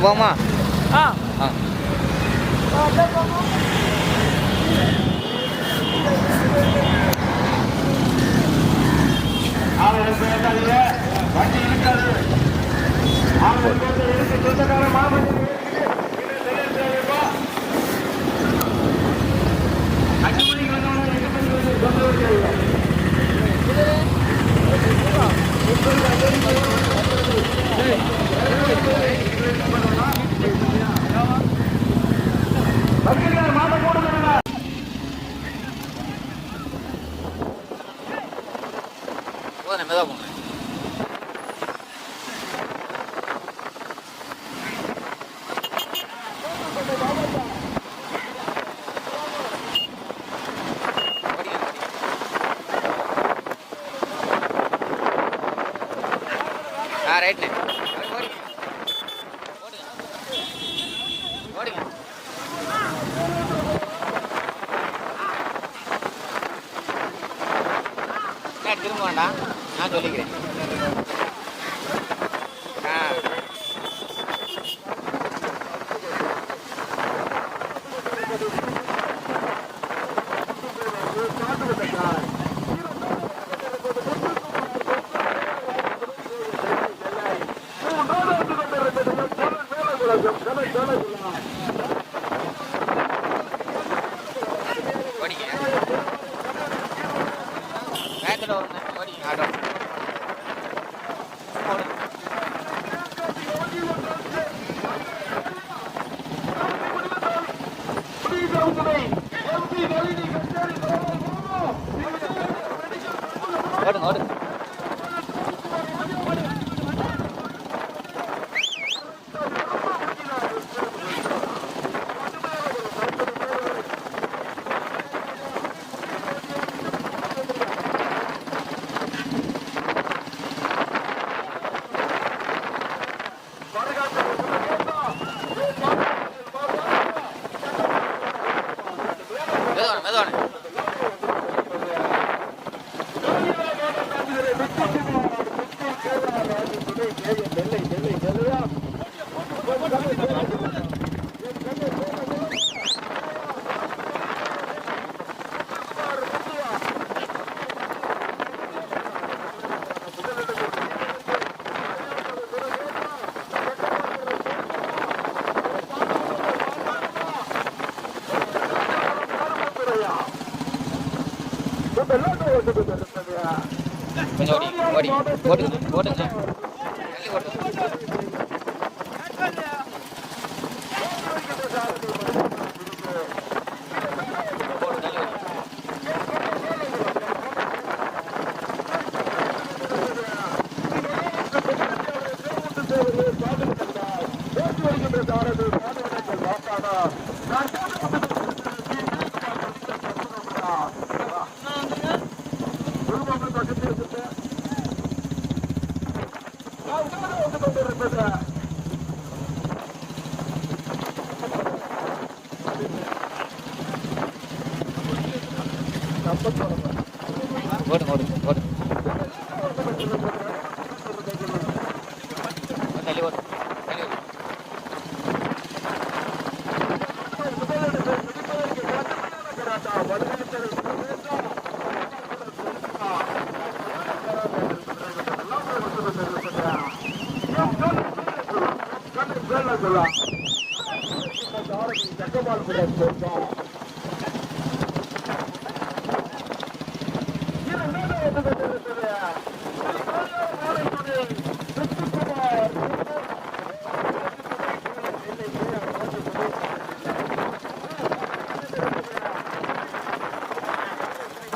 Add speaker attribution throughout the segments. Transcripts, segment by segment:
Speaker 1: போமா
Speaker 2: ஆ
Speaker 1: ஆ
Speaker 3: வண்டி இருக்காது. சொந்தக்கார மாமன் அஞ்சு மணிக்கு வந்தவங்க 8 மணிக்கு வந்து சொந்த மாட்ட போடுங்க.
Speaker 1: போதும் மெதுவாக போங்க. ரைட்ண்ணே ஓடிங்க ஓடிங்க திரும்ப வேண்டாம், நான் சொல்லிக்கிறேன். ஓடிங்க வேகத்தில் வருங்க. ஓடிங்க ஆட்டோ ஓடுங்க ஓடுங்க. மெதுவானே கொஞ்சம் ஓடி ஓடுங்க ஓடுங்க தள்ளி ஓடுங்க. ஓடுங்க ஓடுங்க ஓடுங்க தள்ளி ஓடு தள்ளி ஓடு.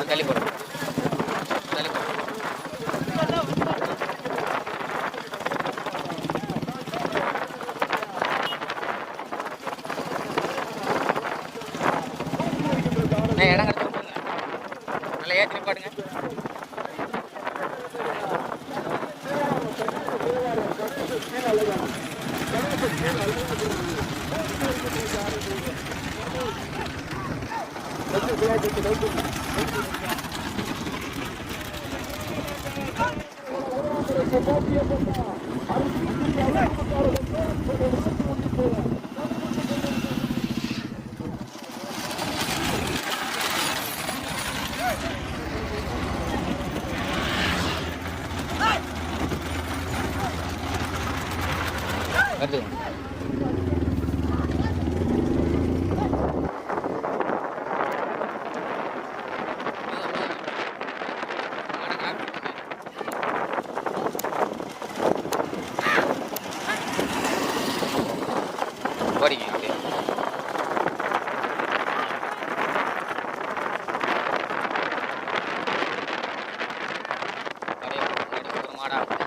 Speaker 1: தள்ளி போடுங்க தள்ளி போடுங்க. இடம் கிடச்சி விட்டுருங்க, நல்லா ஏற்றி பாடுங்க.
Speaker 3: Thank you.
Speaker 1: ஓடிங்க அப்படியே. ஒரு மாடா இருக்கு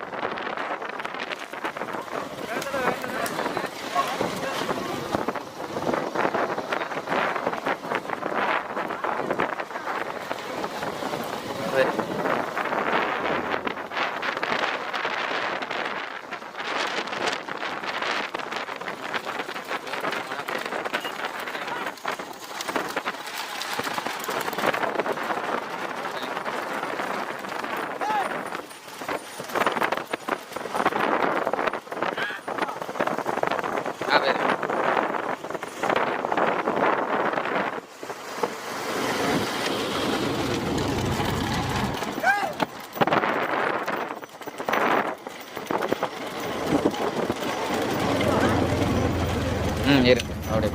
Speaker 1: அப்படியே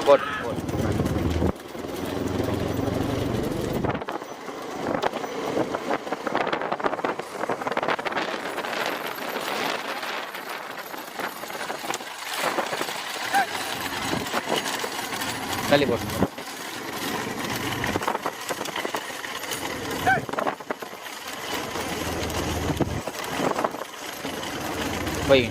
Speaker 1: போட்டு போட்டு தள்ளி போட்டு போய்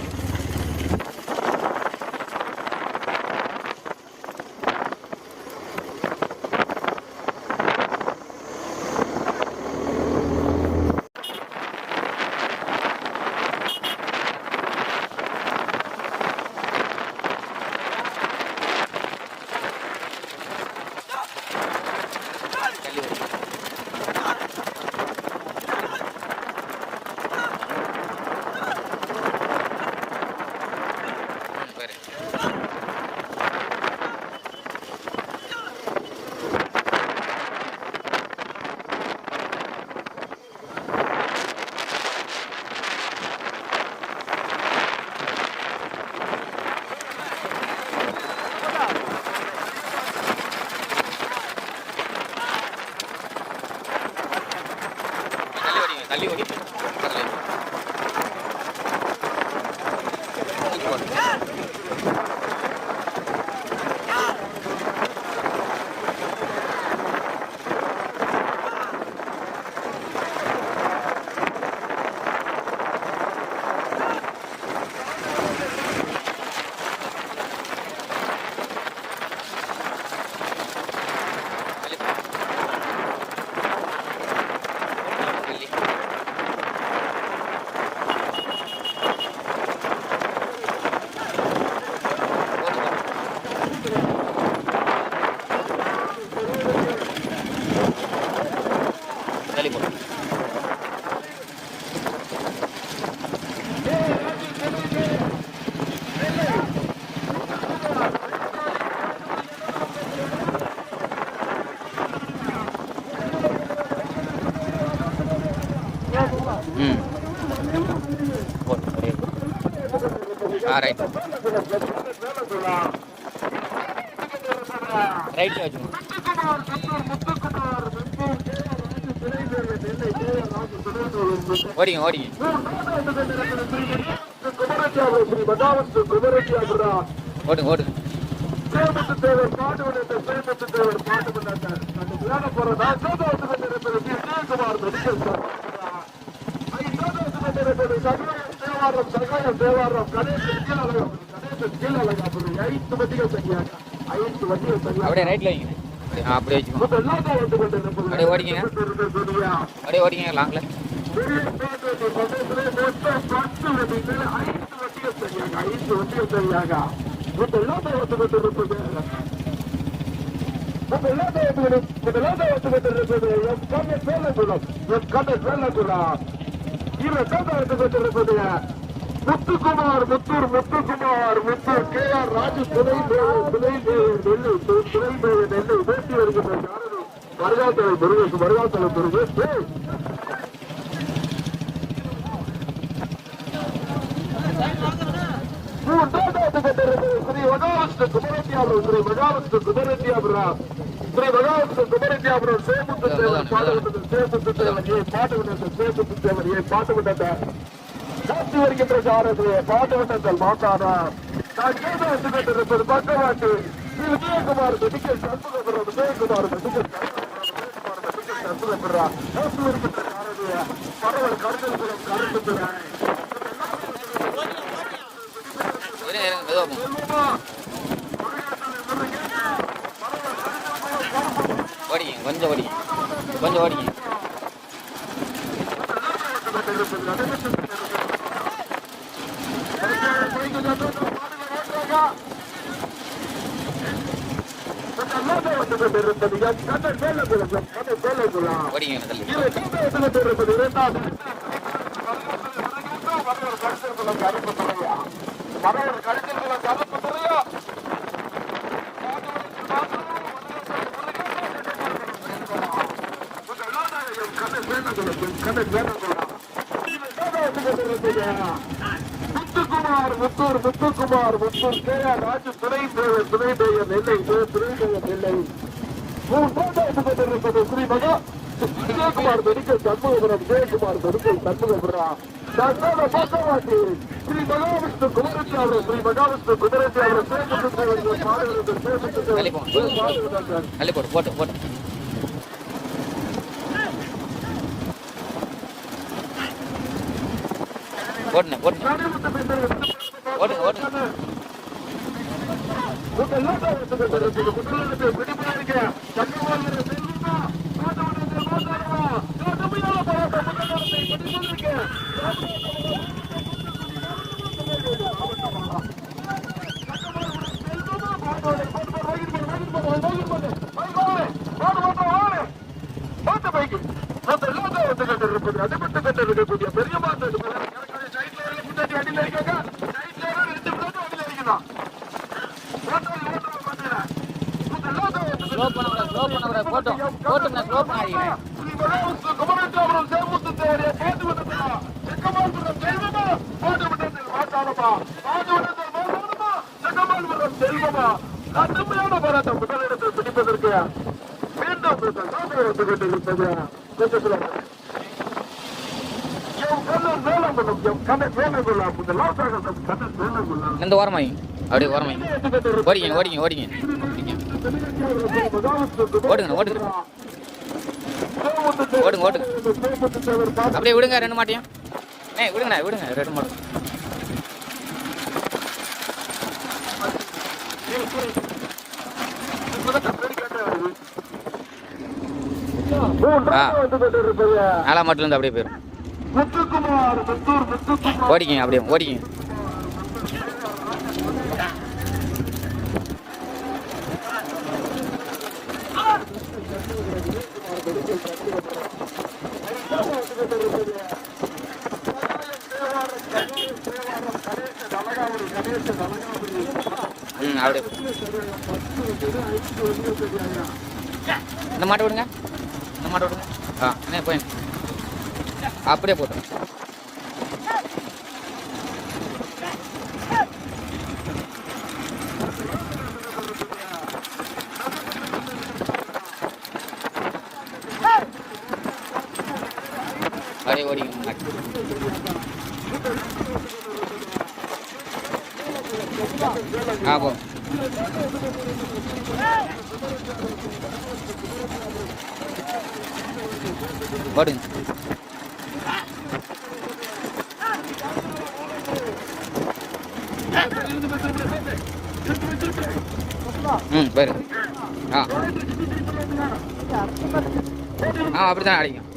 Speaker 1: தள்ளி ஓடி தள்ளி போடு ரைட் ரைட் வச்சுக்கணும் ஓடிங்க ஓடிங்க ஓடுங்க ஓடுங்க அப்படியே ரைட்ல வைங்க அப்படியே வச்சுக்கோங்க அப்படியே ஓடிங்க அப்படியே ஓடிங்க லாங்ல
Speaker 3: முத்துக்குமார் முத்தூர் KR ராஜு துணை நெல்லை பேசி வருகின்ற வருகாத்தலை முருகேஷ் மூன்றாவது பெற்றிருப்பது ஸ்ரீ மகாவிஷ்ணு குமரத்தியாபுரம் சேமுத்து தேவர் பாட்டு விட்டது பாட்டு விட்டது ஓட்டி வருகின்ற சாரதி பாட்டவட்டத்தில் மாட்டாரா நான் கேட்டு வந்து கொண்டிருப்பது பக்கவாட்டு விஜயகுமார் மெடிக்கல் சண்முகபுரம் விஜயகுமார் மெடிக்கல் சண்முகபுரா வருகின்ற சாரதிய பரவல் கருதல்புரம் கருத்துறேன்
Speaker 1: ஓடிங்க கொஞ்சம் ஓடிங்க கொஞ்சம் ஓடிங்க ஓடிங்க
Speaker 3: முத்துக்குமார் ராஜு துணை பெயர் நெல்லை நெல்லை ஸ்ரீமகா விஜயகுமார் மெடிக்கல் சண்முகபுரம் விஜயகுமார் மெடிக்கல் சண்முகபுரா பக்கவாட்டி ஸ்ரீ மகாவிஷ்ணு குமரேஸ்வரர் ஸ்ரீ மகாவிஷ்ணு குமரேஸ்வரர்
Speaker 1: போட்டு போட்டு போட்டு ஓடுங்க ஓடுங்க ஓடுங்க ஓடுங்க
Speaker 3: கடுமையான போராட்டம் முதலிடத்தில் பிடிப்பதற்கு மீண்டும்
Speaker 1: இந்த ஓரமாய் அப்படியே ஓரமாய் ஓடிங்க ஓடிங்க ஓடிங்க ஓடுங்க ஓடுங்க ஓடுங்க ஓடுங்க அப்படியே விடுங்க ரெண்டு மாட்டியும் விடுங்கண்ணா விடுங்க ரெண்டு மாட்டும் நாலாம் மாட்டுல இருந்து அப்படியே போயிடும் ஓடிக்கிங்க அப்படியே ஓடிக்கிங்க அப்படியே இந்த மாட்டை விடுங்க இந்த மாட்டை விடுங்க என்ன போய் அப்படியே போட்டோம் அப்படியே ஓடிங்க போ ஓடுங்க பேரு அப்படித்தான் அடிக்கும்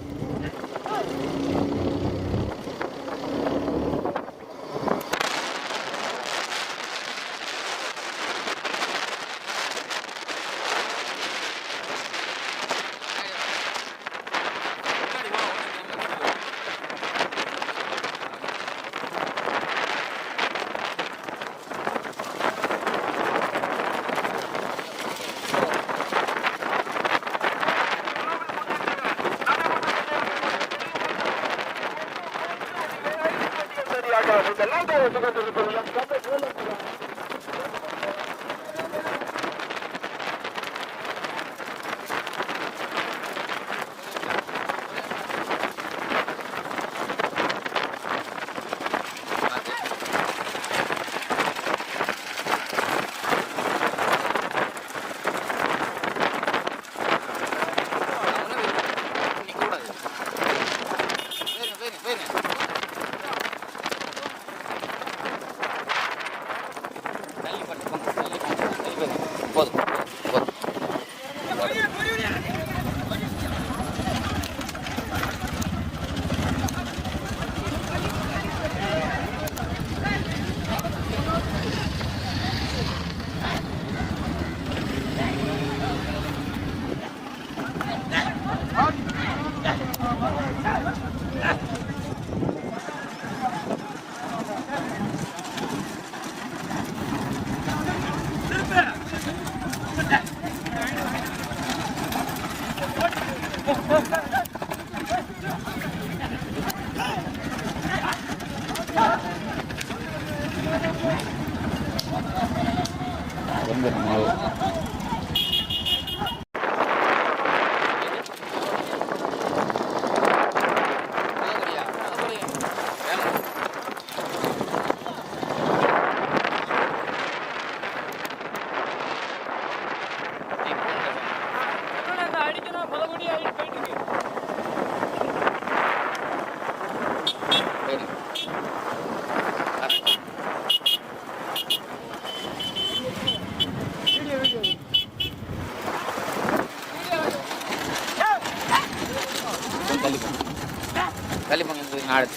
Speaker 1: தள்ளி போங்க நாடு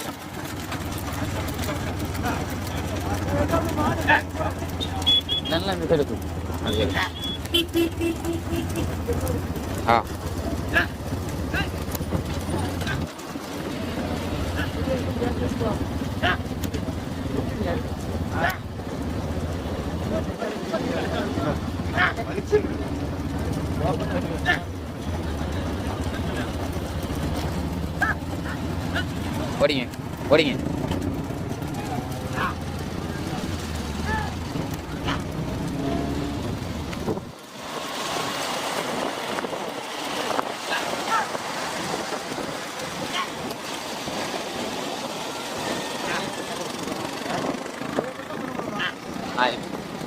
Speaker 1: நல்லா இந்த சைடு ஆ ஓடிங்க ஓடிங்க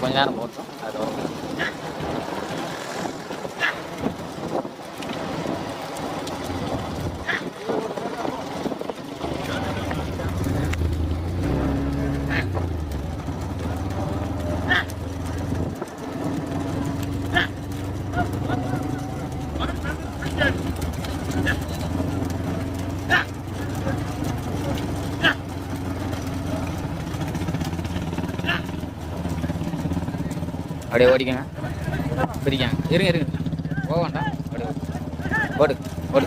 Speaker 1: கொஞ்ச நேரம் போட்டோம் அது அப்படியே ஓடிக்கங்க பிரிக்காங்க இருங்க இருங்க போக வேண்டாம் அப்படியே ஓடு ஓடு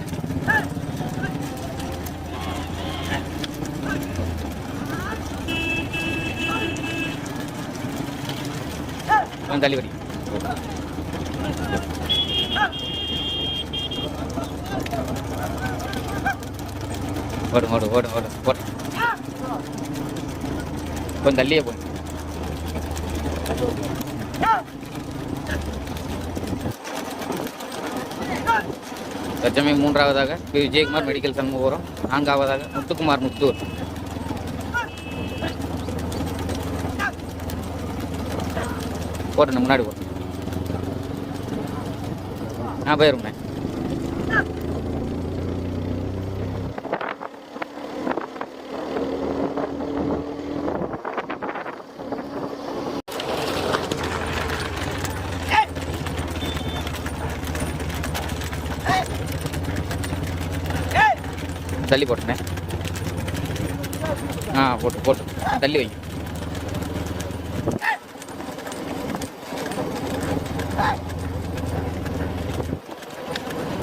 Speaker 1: தள்ளி ஓடி ஓடு ஓடு ஓடு ஓடு ஓடு கொஞ்சம் தள்ளியே போய் தற்சமயம் மூன்றாவதாக விஜயகுமார் மெடிக்கல் சண்முகபுரம், நான்காவதாக முத்துக்குமார் முத்தூர். போட்டு முன்னாடி போட்டு நான் போயிருந்தேன். தள்ளி போட்டுனேன். போட்டு போட்டு தள்ளி வைங்க.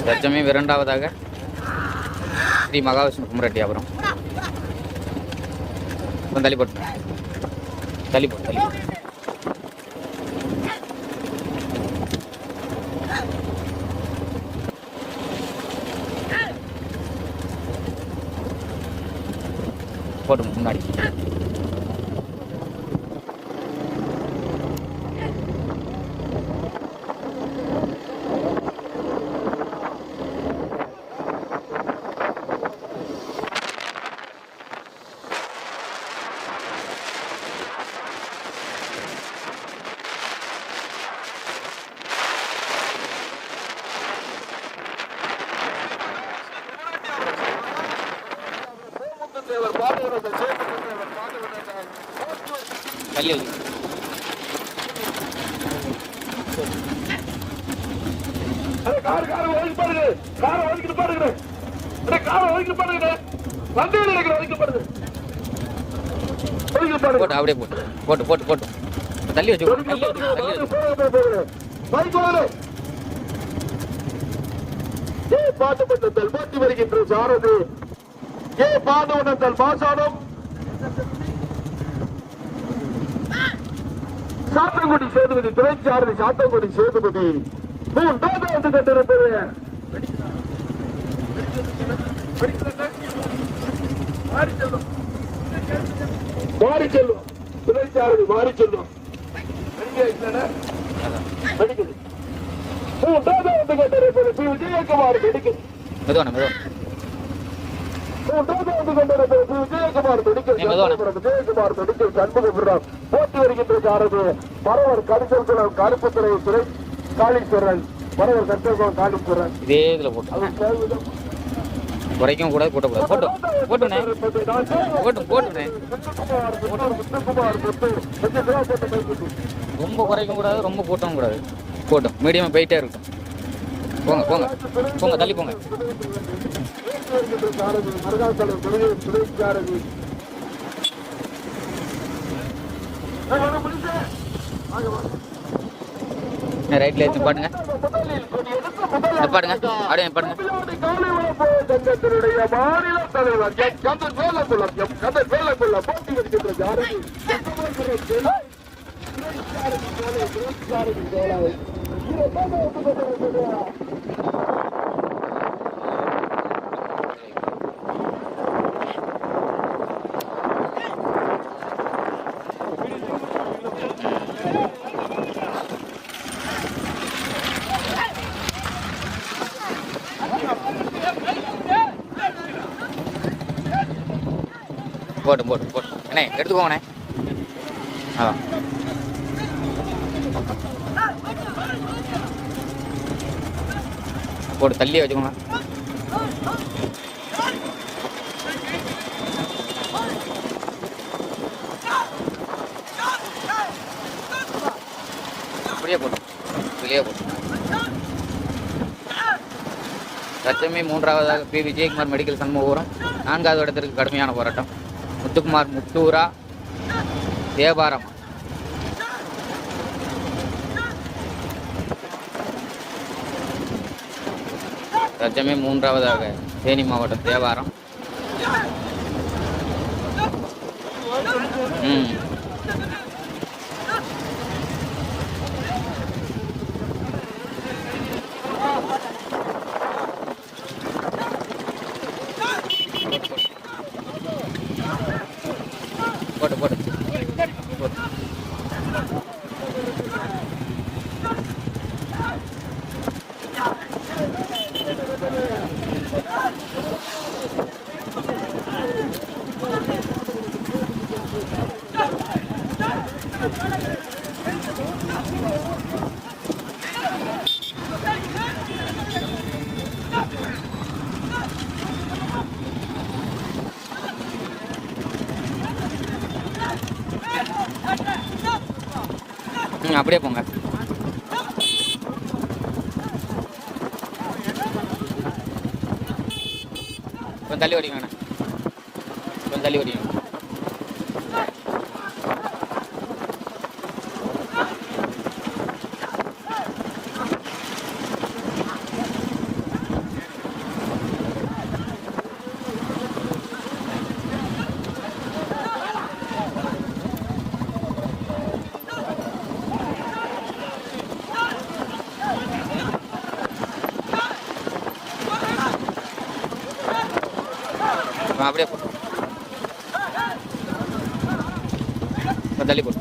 Speaker 1: தற்சமயம் இரண்டாவதாக ஸ்ரீ மகாவிஷ்ணு குமரட்டியாபுரம். தள்ளி போட்டு தள்ளி போட்டு தள்ளி போட்டு போட்டு முன்னாடி தள்ளி வைங்க. போட்டு அப்படியே போட்டு போட்டு போட்டு போட்டு தள்ளி வச்சு
Speaker 3: பாட்டுமன்றத்தில் மாற்றி வருகின்ற சாரதி பாதவனத்தில் மாசானம் சாத்தங்குடி சேதுபதி துணைச்சாரதி சாத்தங்குடி சேதுபதி மூன்றாவது வந்து கொண்டிருப்பது மாறி செல்வம் துணைச்சாரதி மாறி செல்வம் வெடிக்குது. மூன்றாவது வந்து கொண்டிருப்பது பி. விஜயகுமார் வெடிக்குது.
Speaker 1: மெதுவான
Speaker 3: மூன்றாவது வந்து கொண்டிருப்பது பி. விஜயகுமார் வெடிக்குது. விஜயகுமார் வெடிக்குது. சண்முகபுரம் போட்டி வருகின்ற சாரதி மரவர் கரிசல்குளம் கருப்புத்துறை துறை காளீஸ்வரன். மரவர் கரிசல்குளம் காளீஸ்வரன்.
Speaker 1: இதே இதுல போட்டு குறைக்கவும் கூடாது, கூட்டக்கூடாது. போட்டுனே ரொம்ப குறைக்கவும் கூடாது, ரொம்ப கூட்டவும் கூடாது. போட்டும் மீடியமாக போயிட்டே இருக்கும். போங்க போங்க போங்க, தள்ளி போங்க. ரைட்ல எடுத்து பாட்டுங்க, பாடுங்க அப்படியே பாடுங்க.
Speaker 3: மாநில தலைவர் கந்தன் வேலக்குளம் போட்டி வருகின்ற ஜாரதி
Speaker 1: போட்டும் போட்டும் போட்டும் அண்ணே, எடுத்துக்கோங்கண்ணே. அதான் போட்டு தள்ளி வச்சுக்கோங்க. அப்படியே போட்டும், வெளியே போட்டும். தற்சமய மூன்றாவதாக பி. விஜயகுமார் மெடிக்கல் சண்முகபுரம். நான்காவது இடத்திற்கு கடுமையான போராட்டம். முத்துக்குமார் முத்தூரா தேவாரம். தற்சமயம் மூன்றாவதாக தேனி மாவட்டம் தேவாரம். போட்டு போட்டு அப்படியே போங்க. கொஞ்சம் தள்ளி ஓடிங்க, கொஞ்சம் தள்ளி ஓடிங்க. அப்படியே போட்டு தள்ளி போட்டு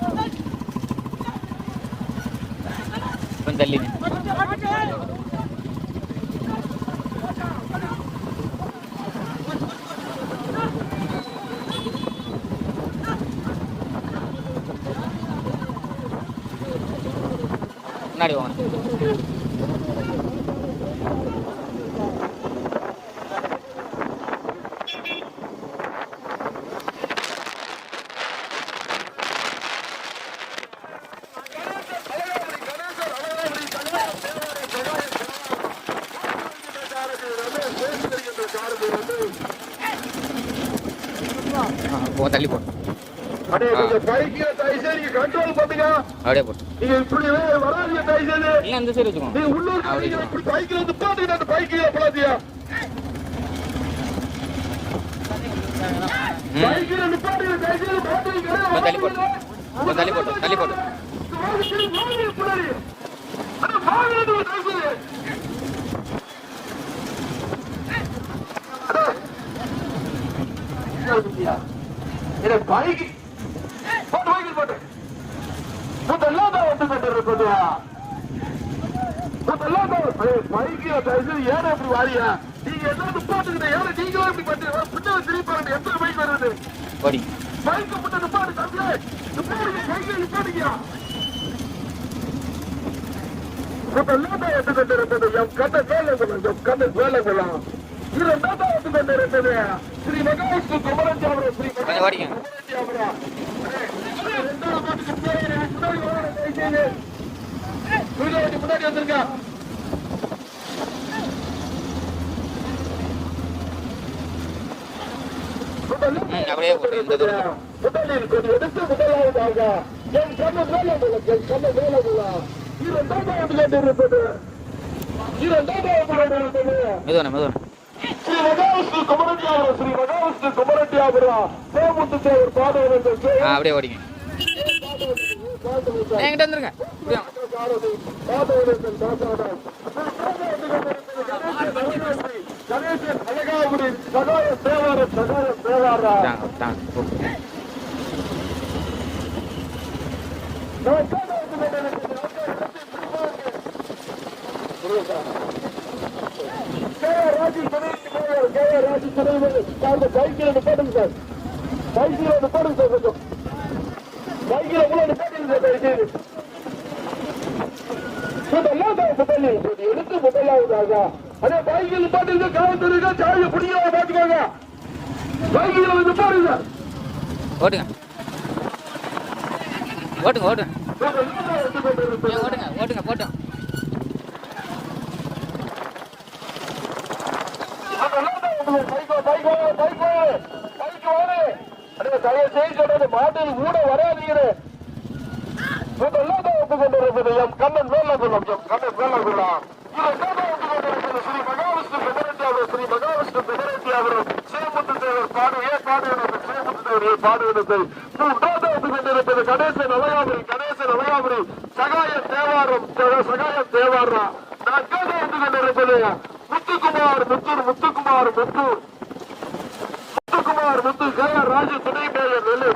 Speaker 1: கொஞ்சம் தள்ளி முன்னாடி வாங்க. தள்ளி போட்டு அப்படியே போட்டு இல்லை அந்த சைடு வச்சுக்கோங்க. தள்ளி போட்டு தள்ளி போட்டு தள்ளி போட்டு
Speaker 3: முதலாவது வந்து கொண்டிருப்பது ஏன் அப்படி வாரியா நீங்க என்ன நிப்பாட்டுக்கிட்ட ஏன்னா நீங்களும் இப்படி பண்றீங்க பின்னாடி திருப்பி பாருங்க எத்தனை பைக் வருது
Speaker 1: ஓடி
Speaker 3: பைக்கு முன்ன நிப்பாடு தம்பி நிப்பாடுங்க கையில நிப்பாடுங்க எடுத்துக்கொண்டிருப்பது எம் கண்ண வேலைகளும் எம் கண்ண வேலைகளும் இரண்டாவது எடுத்துக்கொண்டிருப்பது ஸ்ரீ மகாவிஷ்ணு குமரஞ்சாபுரம் ஸ்ரீ குமரஞ்சாபுரம் முன்னாடி வந்திருக்க
Speaker 1: அப்படியே
Speaker 3: முதலில் கொடி எடுத்து முதலாவதாக என் கண்ண வேலைகளும் என் கண்ண வேலைகளும் இரண்டாவது கொண்டிருப்பது
Speaker 1: மெதுவான
Speaker 3: ஸ்ரீ மகாவிஷ்ணு குமரஞ்சாபுரம் ஸ்ரீ மகாவிஷ்ணு குமரஞ்சாபுரம் தேமுத்து தேவர் பாடவர்கள்
Speaker 1: அப்படியே ஓடிங்க என்கிட்ட வந்துருங்க
Speaker 3: கணேசன் அழகாபுரி சகாய தேவார சகாய தேவாரா ராஜி பைக்கில நிப்பாடுங்க சார் பைக்கில நிப்பாடுங்க சார் கொஞ்சம் பைக்கில கூட நிப்பாடுங்க சார் எடுத்து முதலாவதாக அதே பைக்கில் நிப்பாட்டுங்க காவல்துறைங்க சாவியை பிடிக்க பாத்துக்கோங்க பைக்கில நிப்பாடுங்க
Speaker 1: ஓட்டுங்க ஓட்டுங்க ஓட்டுங்க ஓட்டுங்க போட்டோம்
Speaker 3: மாட்டில் கூட வராதீங்க கண்ணன் வேலகுலம் கண்ணன் வேலகுலம் ஸ்ரீ மகாவிஷ்ணு பெதரட்டியாபுரம் ஸ்ரீ மகாவிஷ்ணு பெதரட்டியாபுரம் சேமுத்து தேவர் பாடுவே பாடுவனத்தை சேமுத்து தேவர் பாடுவனத்தை மூன்றாவது கொண்டிருப்பது கணேசன் அழகாபுரி சகாய தேவாரம் சகாய தேவாரா நான்காவது கொண்டிருப்பது முத்துக்குமார் முத்து கேஆர் ராஜு துணை மேயர் நெல்லை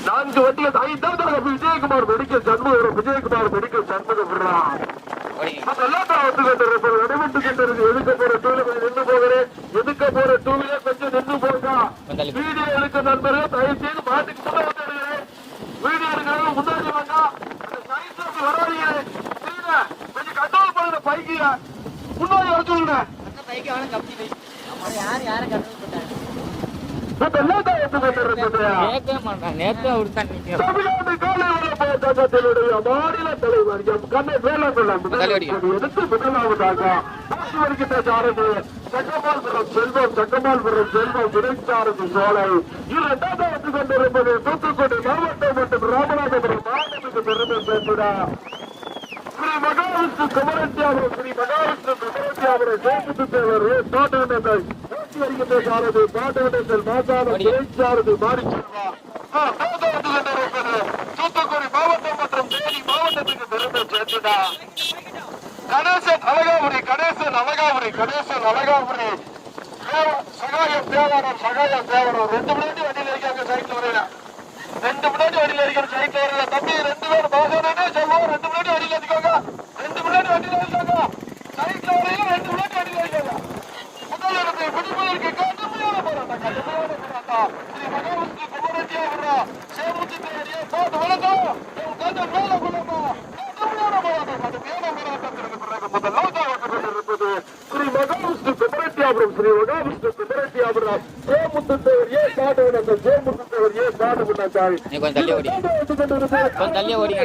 Speaker 3: நான்கு வண்டிகள் ஐந்தாவது விஜயகுமார் மெடிக்கல் சண்முகம் நடைபெற்று கொண்டிருக்கு எதுக்க போற டூவீலர் நின்று போகிறேன் எதுக்க போற டூவீலர் கொஞ்சம் நின்று போங்க வீடியோ எடுக்க நண்பர்கள் தயவு செய்து மாட்டுக்கு முன்ன வந்துடுகிறேன் வீடியோ எடுக்கிறவங்க முன்னாடி வாங்க வராதீங்க கொஞ்சம் கண்ட்ரோல் பண்ணுங்க பைக்கிய முன்னாடி வர சொல்லுங்க மாநில தலைவர் கண்ணை வேளாண் எடுத்து முதலாவதாக சக்கமால்புரம் செல்வம் துணைச்சாரதி சோலை இரண்டாவது கொண்டிருப்பது தூத்துக்குடி மாவட்டம் மற்றும் ராமநாதபுரம் மாவட்டத்துக்கு பெருமை சேர்த்துடா ஸ்ரீ மகாவிஷ்ணு குமரஞ்சாபுரம் சேமுத்து தேவர் பாட்டுவனத்தை ஓட்டி வருகின்ற சாரதி பாட்டுவனத்தில் மாசாரம் துணைச்சாரதி மாறி தூத்துக்குடி மாவட்டம் மற்றும் தேனி மாவட்டத்துக்கு பெருமை சேர்த்துடா கணேசன் அழகாபுரி சகாயம் தேவாரம் ரெண்டு முன்னாடி வண்டியில் இருக்காங்க சைட்ல வரையில தம்பி ரெண்டு பேரும் பாசனே சொல்லுவோம் ரெண்டு முன்னாடி வண்டியில் இருக்காங்க சைட்ல வரையில ரெண்டு முன்னாடி வண்டியில் இருக்காங்க முதல் இடத்தை பிடிப்பதற்கு கடுமையான போராட்டம் ஸ்ரீ மகாவிஷ்ணு குமரஞ்சாபுரம் சேமுத்து தேவரியே பாட்டு வணக்கம் கண்ணன் வேலகுலமா கடுமையான போராட்டத்திற்கு பிறகு முதலாவது ஸ்ரீ மகாவிஷ்ணு குமரஞ்சாபுரம் சேமுத்து தேவரியே பாடுவனத்தை சேமுத்து தேவரியே பாடுவனத்தாய்
Speaker 1: கொஞ்சம் தள்ளி ஓடிங்க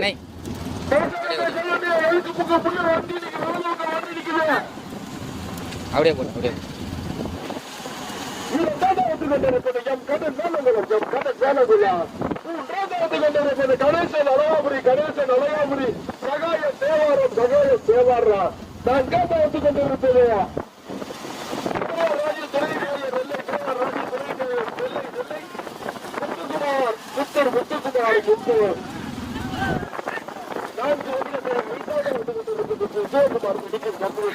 Speaker 1: அப்படியே போடு
Speaker 3: கணேசன் அழகாபுரி சகாய தேவாரா நான் கேட்ட வந்து கொண்டிருப்பது முத்துக்குமார் விஜயகுமார் மெடிக்கல் கம்பெனி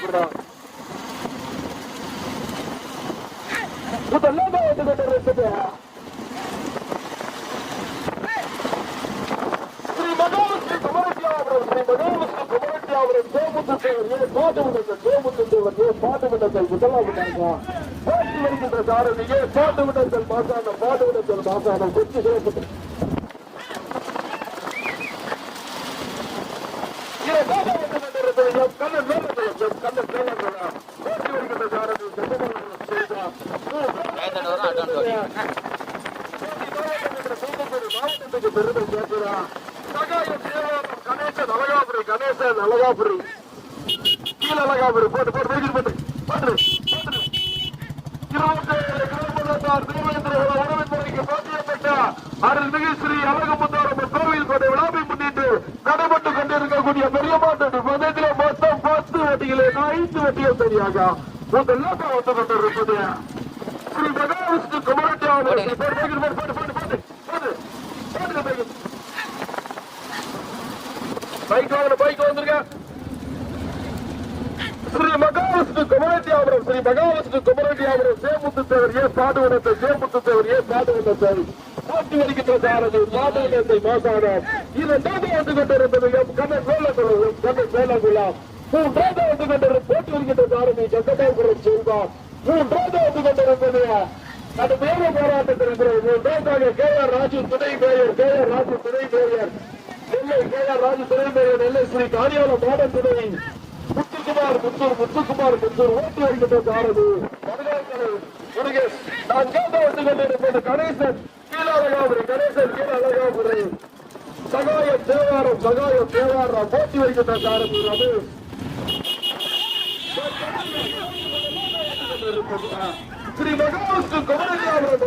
Speaker 3: ஸ்ரீ மகாவிஷ்ணு குமரஞ்சாபுரம் பாட்டுவிடத்தில் தேமுத்தேவர் பாட்டுவிடத்தில் முதலாவதாக போட்டி வருகின்ற சாரதியே பாட்டுவிடத்தில் மாசானம் பாட்டுவிடத்தில் மாசானம் கொச்சி சிறப்பு மாவட்டத்துக்கு பெருமை சேர்க்கிறார் கணேசன் அழகாபுரி கணேசன் அழகாபுரி கீழ அழகாபுரி போட்டு போட்டு போட்டு போட்டு 27 கிலோமீட்டர் உறவின்முறைக்கு போட்டியப்பட்ட அருள்மிகு ஸ்ரீ அழகமுத்தாரம்மன் கோவில் கொண்ட விழாவை முன்னிட்டு நடைபெற்றுக் கொண்டிருக்கக்கூடிய பெரிய மாட்டு பந்தயத்திலே மொத்தம் 10 வட்டிகளே 5 வட்டிகள் சரியாக முதலாக வந்து கொண்டிருப்பது ஸ்ரீ மகாவிஷ்ணு குமரட்டியாளர் பைக் வந்துருங்க ஸ்ரீ மகாவிஷ்ணு குமரட்டியாபுரம் ஸ்ரீ மகாவிஷ்ணு குமரட்டியாபுரம் சேமுத்துத்தேவர் பாடுவனத்தை சேமுத்துத்தேவர் பாடுவனத்தை போட்டி வருகின்ற சாரதி பாடுவனத்தை மோசானம் இரண்டாவது வந்து கொண்டிருப்பது கண்ணன் வேலகுலம் கண்ணன் வேலகுலாம் மூன்றாவது வந்து கொண்டிருப்பது போட்டி வருகின்ற சாரதி சங்கடாபுரம் செல்வார் மூன்றாவது வந்து கொண்டிருப்பது கடுமையான போராட்டத்தில் மூன்றாவதாக KR ராஜு துணை மேயர் KR ராஜு துணை மேயர் நெல்லை KR ராஜு துணை மேயர் நெல்லை ஸ்ரீ காரியால மாடல் துணை முத்துக்குமார் ஓட்டு வருகின்ற சாரதி முருகேஷ் நான் கேட்ட வந்து கொண்டிருப்பது கணேசன் கீழ அழகாபுரி சகாயம் தேவாரம் போட்டி வருகின்ற சாரதி ரமேஷ் ஸ்ரீ மகாவிஷ்ணு குமரட்டியாபுரம்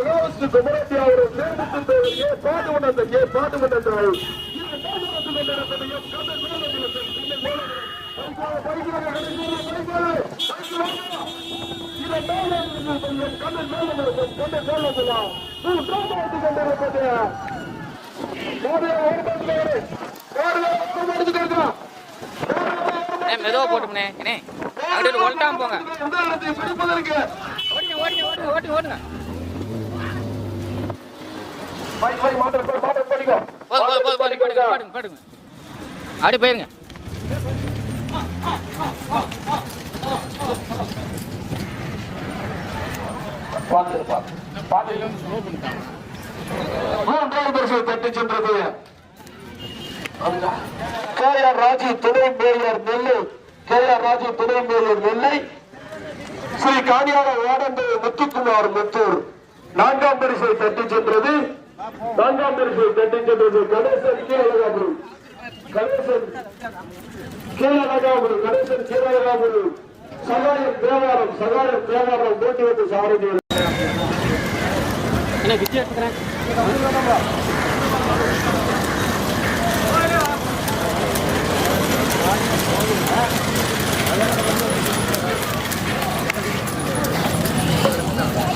Speaker 3: சேமுத்துத்தேவர் பாடுவனத்தை
Speaker 1: மெதுவா போட்டுமே ஓட்டாம போங்க ஓட்டுங்க அப்படி போயிருங்க
Speaker 3: தட்டி சென்றது KR ராஜு துணை மேயர் நெல்லை ஸ்ரீ காணியார வாடந்தை முத்துக்குமார் முத்தூர் நான்காம் பரிசை தட்டி சென்றது கணேசன் கீழகாபுரி சகாயம் தேவாரம் போட்டி வந்து சாரதி
Speaker 1: என்ன விஜய்